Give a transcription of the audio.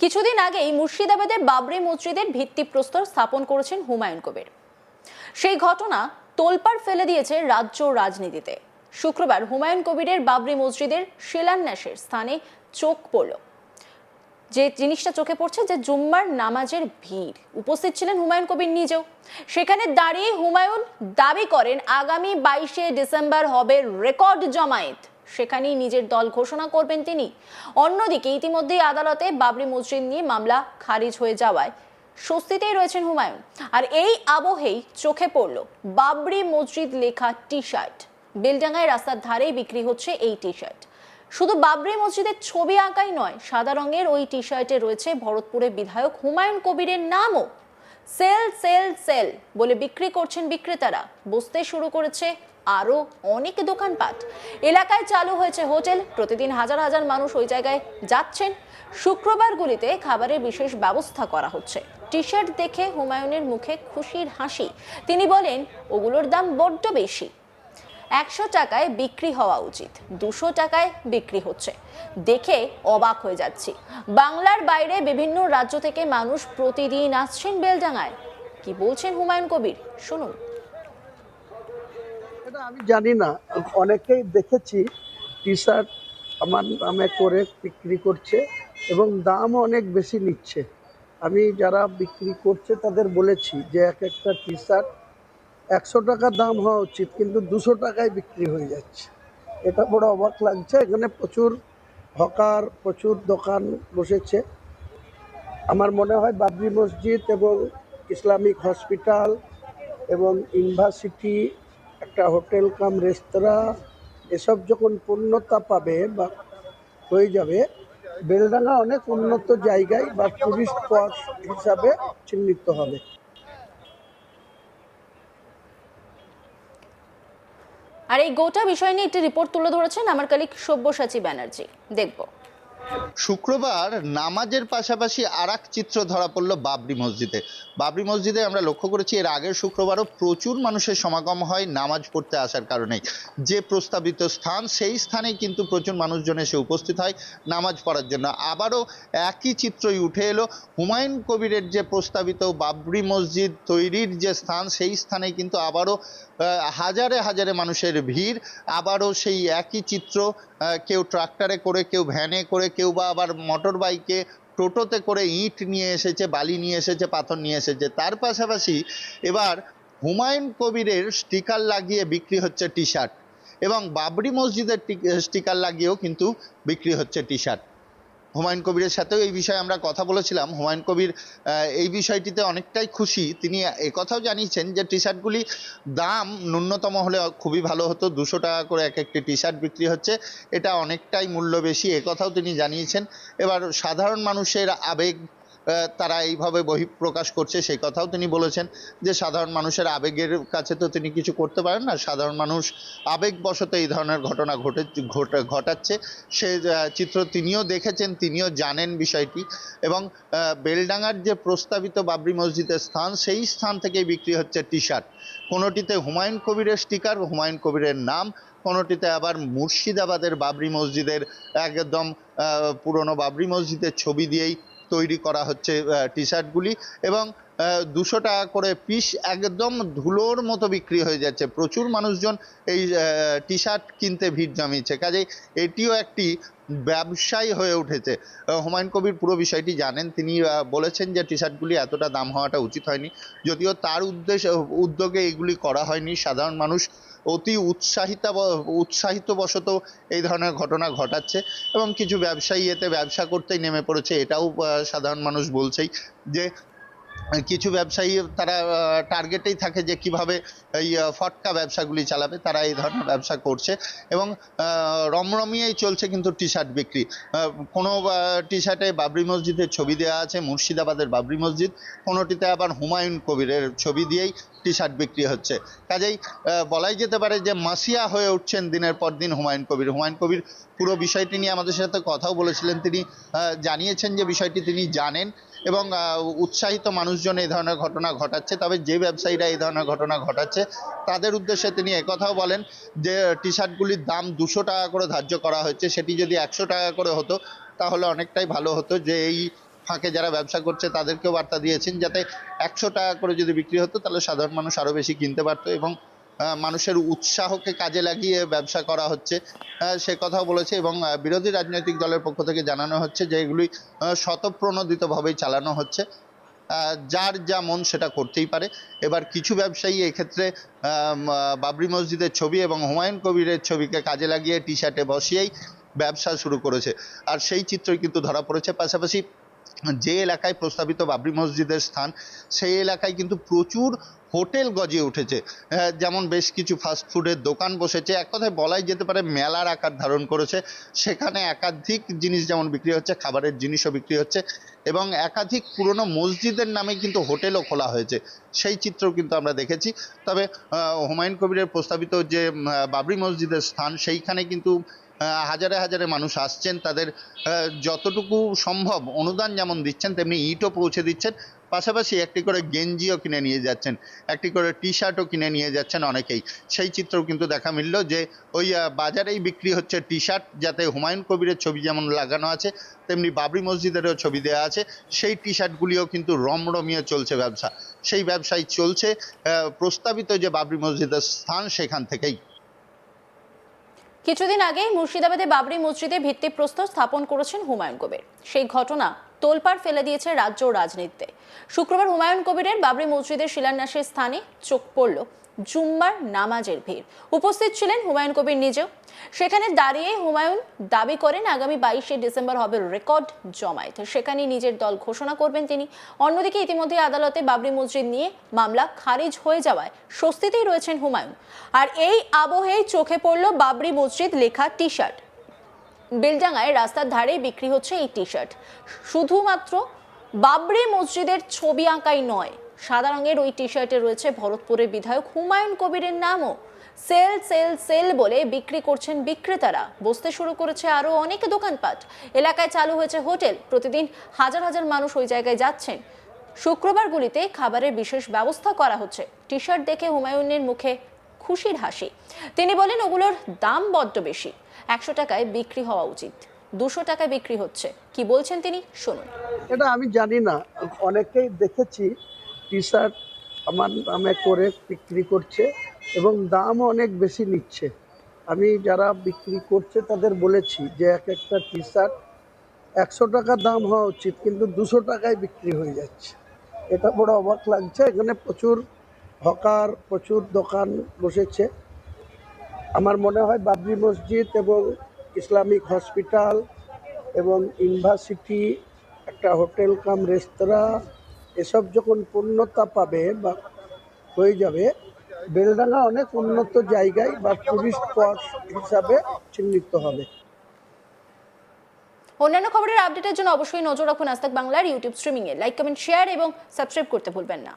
কিছুদিন আগেই মুর্শিদাবাদের বাবরি মসজিদের ভিত্তিপ্রস্তর স্থাপন করেছেন হুমায়ুন কবির। সেই ঘটনা তোলপাড় ফেলে দিয়েছে রাজ্য রাজনীতিতে। শুক্রবার হুমায়ুন কবিরের বাবরি মসজিদের শিলান্যাসের স্থানে চোখ পড়ল, যে জিনিসটা চোখে পড়ছে যে জুম্মার নামাজের ভিড়। উপস্থিত ছিলেন হুমায়ুন কবির নিজেও। সেখানে দাঁড়িয়ে হুমায়ুন দাবি করেন আগামী 22শে ডিসেম্বর হবে রেকর্ড জমায়েত, সেখানেই নিজের দল ঘোষণা করবেন তিনি। অন্যদিকে ইতিমধ্যেই আদালতে বাবরি মসজিদ নিয়ে মামলা খারিজ হয়ে যাওয়ায় স্বস্তিতেই রয়েছেন হুমায়ুন। আর এই আবহেই চোখে পড়ল বাবরি মসজিদ লেখা টি শার্ট। বেলডাঙ্গায় রাস্তার ধারেই বিক্রি হচ্ছে এই টি শার্ট। শুধু বাবরি মসজিদের ছবি আঁকাই নয়, সাদা রঙের ওই টি শার্টে রয়েছে ভরতপুরের বিধায়ক হুমায়ুন কবিরের নামও। সেল সেল সেল বলে বিক্রি করছেন বিক্রেতারা। বসতে শুরু করেছে আরো অনেক দোকানপাট। এলাকায় চালু হয়েছে হোটেল। প্রতিদিন হাজার হাজার মানুষ ওই জায়গায় যাচ্ছেন। শুক্রবারগুলিতে খাবারের বিশেষ ব্যবস্থা করা হচ্ছে। টি শার্ট দেখে হুমায়ুনের মুখে খুশির হাসি। তিনি বলেন ওগুলোর দাম বড্ড বেশি, 100 টাকায় বিক্রি হওয়া উচিত, 200 টাকায় বিক্রি হচ্ছে। দেখে অবাক হয়ে যাচ্ছি। বাংলার বাইরে বিভিন্ন রাজ্য থেকে মানুষ প্রতিদিন আসছেন বেলডাঙ্গায়। কি বলছেন হুমায়ুন কবির, শুনুন। এটা আমি জানি না, অনেকেই দেখেছি টি শার্ট আমার নামে করে বিক্রি করছে এবং দামও অনেক বেশি নিচ্ছে। আমি যারা বিক্রি করছে তাদের বলেছি যে এক একটা টি শার্ট 100 টাকা দাম হওয়া উচিত, কিন্তু 200 টাকায় বিক্রি হয়ে যাচ্ছে। এটা বড় অবাক লাগছে। এখানে প্রচুর হকার, প্রচুর দোকান বসেছে। আমার মনে হয় বাবরি মসজিদ এবং ইসলামিক হসপিটাল এবং ইউনিভার্সিটি, একটা হোটেল কাম রেস্তোরাঁ, এসব যখন পূর্ণতা পাবে বা হয়ে যাবে, বেলডাঙ্গা অনেক উন্নত জায়গায় বা টুরিস্ট স্পট হিসাবে চিহ্নিত হবে। আর এই গোটা বিষয় নিয়ে একটি রিপোর্ট তুলে ধরেছেন আমার কলিগ সব্যসাচী ব্যানার্জি। দেখব। শুক্রবার নামাজের পাশাপাশি আরেক চিত্র ধরা পড়ল বাবরি মসজিদে। বাবরি মসজিদে আমরা লক্ষ্য করেছি এর আগের শুক্রবারও প্রচুর মানুষের সমাগম হয় নামাজ পড়তে আসার কারণেই। যে প্রস্তাবিত স্থান, সেই স্থানেই কিন্তু প্রচুর মানুষজন এসে উপস্থিত হয় নামাজ পড়ার জন্য। আবারও একই চিত্রই উঠে এলো। হুমায়ুন কবিরের যে প্রস্তাবিত বাবরি মসজিদ তৈরির যে স্থান, সেই স্থানে কিন্তু আবারও হাজারে হাজারে মানুষের ভিড়। আবারও সেই একই চিত্র, কেউ ট্রাক্টরে করে, কেউ ভ্যানে করে, কেউ বা আবার মোটর বাইকে, টোটোতে করে ইট নিয়ে এসেছে, বালি নিয়ে এসেছে, পাথর নিয়ে এসেছে। তার পাশাপাশি এবার হুমায়ুন কবিরের স্টিকার লাগিয়ে বিক্রি হচ্ছে টি শার্ট, এবং বাবরি মসজিদের স্টিকার লাগিয়েও কিন্তু বিক্রি হচ্ছে টি শার্ট। হুমায়ুন কবিরের সাথেও এই বিষয়ে আমরা কথা বলেছিলাম। হুমায়ুন কবির এই বিষয়টিতে অনেকটাই খুশি। তিনি একথাও জানিয়েছেন যে টি শার্টগুলি দাম ন্যূনতম হলে খুবই ভালো হতো। 200 টাকা করে এক একটি টি শার্ট বিক্রি হচ্ছে, এটা অনেকটাই মূল্য বেশি, একথাও তিনি জানিয়েছেন। এবার সাধারণ মানুষের আবেগ তারা এইভাবে বহিঃপ্রকাশ করছে, সেই কথাও তিনি বলেছেন যে সাধারণ মানুষের আবেগের কাছে তো তিনি কিছু করতে পারেন না। সাধারণ মানুষ আবেগবশত এই ধরনের ঘটনা ঘটাচ্ছে। সে চিত্র তিনিও দেখেছেন, তিনিও জানেন বিষয়টি। এবং বেলডাঙ্গার যে প্রস্তাবিত বাবরি মসজিদের স্থান, সেই স্থান থেকেই বিক্রি হচ্ছে টি শার্ট। কোনোটিতে হুমায়ুন কবিরের স্টিকার, হুমায়ুন কবিরের নাম, কোনোটিতে আবার মুর্শিদাবাদের বাবরি মসজিদের একদম পুরনো বাবরি মসজিদের ছবি দিয়েই তৈরি করা হচ্ছে টি শার্টগুলি। এবং 200 টাকা করে পিস, একদম ধুলোর মতো বিক্রি হয়ে যাচ্ছে। প্রচুর মানুষজন এই টি শার্ট কিনতে ভিড় জমিয়েছে। কাজেই এটিও একটি ব্যবসায়ী হয়ে উঠেছে। হুমায়ুন কবির পুরো বিষয়টি জানেন। তিনি বলেছেন যে টি শার্টগুলি এতটা দাম হওয়াটা উচিত হয়নি, যদিও তার উদ্যোগে এগুলি করা হয়নি। সাধারণ মানুষ অতি উৎসাহিতবশত এই ধরনের ঘটনা ঘটাচ্ছে, এবং কিছু ব্যবসায়ী এতে ব্যবসা করতেই নেমে পড়েছে। এটাও সাধারণ মানুষ বলছেই যে কিছু ব্যবসায়ী তারা টার্গেটেই থাকে যে কিভাবে এই ফটকা ব্যবসাগুলি চালাবে, তারা এই ধরনের ব্যবসা করছে। এবং রমরমিয়েই চলছে কিন্তু টি শার্ট বিক্রি। কোনো টি শার্টে বাবরি মসজিদের ছবি দেওয়া আছে, মুর্শিদাবাদের বাবরি মসজিদ, কোনোটিতে আবার হুমায়ুন কবিরের ছবি দিয়েই টি শার্ট বিক্রি হচ্ছে। কাজেই বলাই যেতে পারে যে মাসিয়া হয়ে উঠছেন দিনের পর দিন হুমায়ুন কবির। হুমায়ুন কবির পুরো বিষয়টি নিয়ে আমাদের সাথে কথাও বলেছিলেন। তিনি জানিয়েছেন যে বিষয়টি তিনি জানেন, এবং উৎসাহিত মানুষজন এই ধরনের ঘটনা ঘটাচ্ছে। তবে যে ব্যবসায়ীরা এই ধরনের ঘটনা ঘটাচ্ছে তাদের উদ্দেশ্যে তিনি একথাও বলেন যে টি শার্টগুলির দাম 200 টাকা করে ধার্য করা হয়েছে, সেটি যদি 100 টাকা করে হতো তাহলে অনেকটাই ভালো হতো। যে এই ফাঁকে যারা ব্যবসা করছে তাদেরকেও বার্তা দিয়েছেন যাতে 100 টাকা করে যদি বিক্রি হতো তাহলে সাধারণ মানুষ আরো বেশি কিনতে পারতো এবং মানুষের উৎসাহকে কাজে লাগিয়ে ব্যবসা করা হচ্ছে সে কথাও বলেছে এবং বিরোধী রাজনৈতিক দলের পক্ষ থেকে জানানো হচ্ছে যে এগুলি স্বতঃপ্রণোদিতভাবেই চালানো হচ্ছে। যার যা মন সেটা করতেই পারে। এবার কিছু ব্যবসায়ী এক্ষেত্রে বাবরি মসজিদের ছবি এবং হুমায়ুন কবিরের ছবিকে কাজে লাগিয়ে টি শার্টে বসিয়েই ব্যবসা শুরু করেছে, আর সেই চিত্রই কিন্তু ধরা পড়েছে। পাশাপাশি যে এলাকায় প্রস্তাবিত বাবরি মসজিদের স্থান সেই এলাকায় কিন্তু প্রচুর হোটেল গজিয়ে উঠেছে, যেমন বেশ কিছু ফাস্টফুডের দোকান বসেছে, এক কথায় বলাই যেতে পারে মেলার আকার ধারণ করেছে। সেখানে একাধিক জিনিস যেমন বিক্রি হচ্ছে, খাবারের জিনিসও বিক্রি হচ্ছে এবং একাধিক পুরনো মসজিদের নামে কিন্তু হোটেলও খোলা হয়েছে, সেই চিত্রও কিন্তু আমরা দেখেছি। তবে হুমায়ুন কবিরের প্রস্তাবিত যে বাবরি মসজিদের স্থান সেইখানে কিন্তু হাজারে হাজারে মানুষ আসছেন, তাদের যতটুকু সম্ভব অনুদান যেমন দিচ্ছেন তেমনি ইটও পৌঁছে দিচ্ছেন, পাশাপাশি একটি করে গেঞ্জিও কিনে নিয়ে যাচ্ছেন, একটি করে টি শার্টও কিনে নিয়ে যাচ্ছেন অনেকেই। সেই চিত্রও কিন্তু দেখা মিলল যে ওই বাজারেই বিক্রি হচ্ছে টি শার্ট, যাতে হুমায়ুন কবিরের ছবি যেমন লাগানো আছে তেমনি বাবরি মসজিদেরও ছবি দেওয়া আছে, সেই টি শার্টগুলিও কিন্তু রমরমিয়ে চলছে ব্যবসা। সেই ব্যবসায় চলছে প্রস্তাবিত যে বাবরি মসজিদের স্থান সেখান থেকেই। কিছুদিন আগে মুর্শিদাবাদে বাবরি মসজিদে ভিত্তিপ্রস্তর স্থাপন করেছেন হুমায়ুন কবির। সেই ঘটনা তোলপাড় ফেলে দিয়েছে রাজ্য রাজনীতিতে। শুক্রবার হুমায়ুন কবিরের বাবরি মসজিদের শিলান্যাসের স্থানে চোখ পড়ল জুম্মার নামাজের ভিড়। উপস্থিত ছিলেন হুমায়ুন কবির নিজেও। সেখানে দাঁড়িয়ে হুমায়ুন দাবি করেন আগামী 22শে ডিসেম্বর হবে রেকর্ড জমায়েত, সেখানে নিজের দল ঘোষণা করবেন তিনি। অন্যদিকে ইতিমধ্যে আদালতে বাবরি মসজিদ নিয়ে মামলা খারিজ হয়ে যাওয়ায় স্বস্তিতেই রয়েছেন হুমায়ুন। আর এই আবহেই চোখে পড়ল বাবরি মসজিদ লেখা টি শার্ট। বেলডাঙ্গায় রাস্তার ধারেই বিক্রি হচ্ছে এই টি শার্ট। শুধুমাত্র বাবরি মসজিদের ছবি আঁকাই নয়, সাদা রঙের ওই টি শার্টে রয়েছে ভরতপুরের বিধায়ক হুমায়ুন কবিরের নামও। সেল সেল সেল বলে বিক্রি করছেন বিক্রেতারা। বসতে শুরু করেছে আরো অনেক দোকানপাট। এলাকায় চালু হয়েছে হোটেল। প্রতিদিন হাজার হাজার মানুষ ওই জায়গায় যাচ্ছেন। শুক্রবারগুলিতে খাবারের বিশেষ ব্যবস্থা করা হচ্ছে। টি শার্ট দেখে হুমায়ুনের মুখে খুশির হাসি। তিনি বলেন ওগুলোর দাম বড্ড বেশি, 100 টাকায় বিক্রি হওয়া উচিত, 200 টাকায় বিক্রি হচ্ছে। কি বলছেন তিনি, শুনুন। এটা আমি জানি না, অনেকেই দেখেছি টি শার্ট আমার নামে করে বিক্রি করছে এবং দামও অনেক বেশি নিচ্ছে। আমি যারা বিক্রি করছে তাদের বলেছি যে এক একটা টি শার্ট 100 টাকা দাম হওয়া উচিত, কিন্তু 200 টাকায় বিক্রি হয়ে যাচ্ছে। এটা বড় অবাক লাগছে। এখানে প্রচুর হকার, প্রচুর দোকান বসেছে। আমার মনে হয় বাবরি মসজিদ এবং ইসলামিক হসপিটাল এবং ইউনিভার্সিটি, একটা হোটেল কাম রেস্তোরাঁ, এসব যখন পূর্ণতা পাবে বা হয়ে যাবে, বেলডাঙ্গা অনেক উন্নত জায়গায় বা টুরিস্ট স্পট হিসাবে চিহ্নিত হবে। অন্যান্য খবরের আপডেটের জন্য অবশ্যই নজর রাখুন আজ তাক বাংলার ইউটিউব স্ট্রিমিংয়ে। লাইক, কমেন্ট, শেয়ার এবং সাবস্ক্রাইব করতে ভুলবেন না।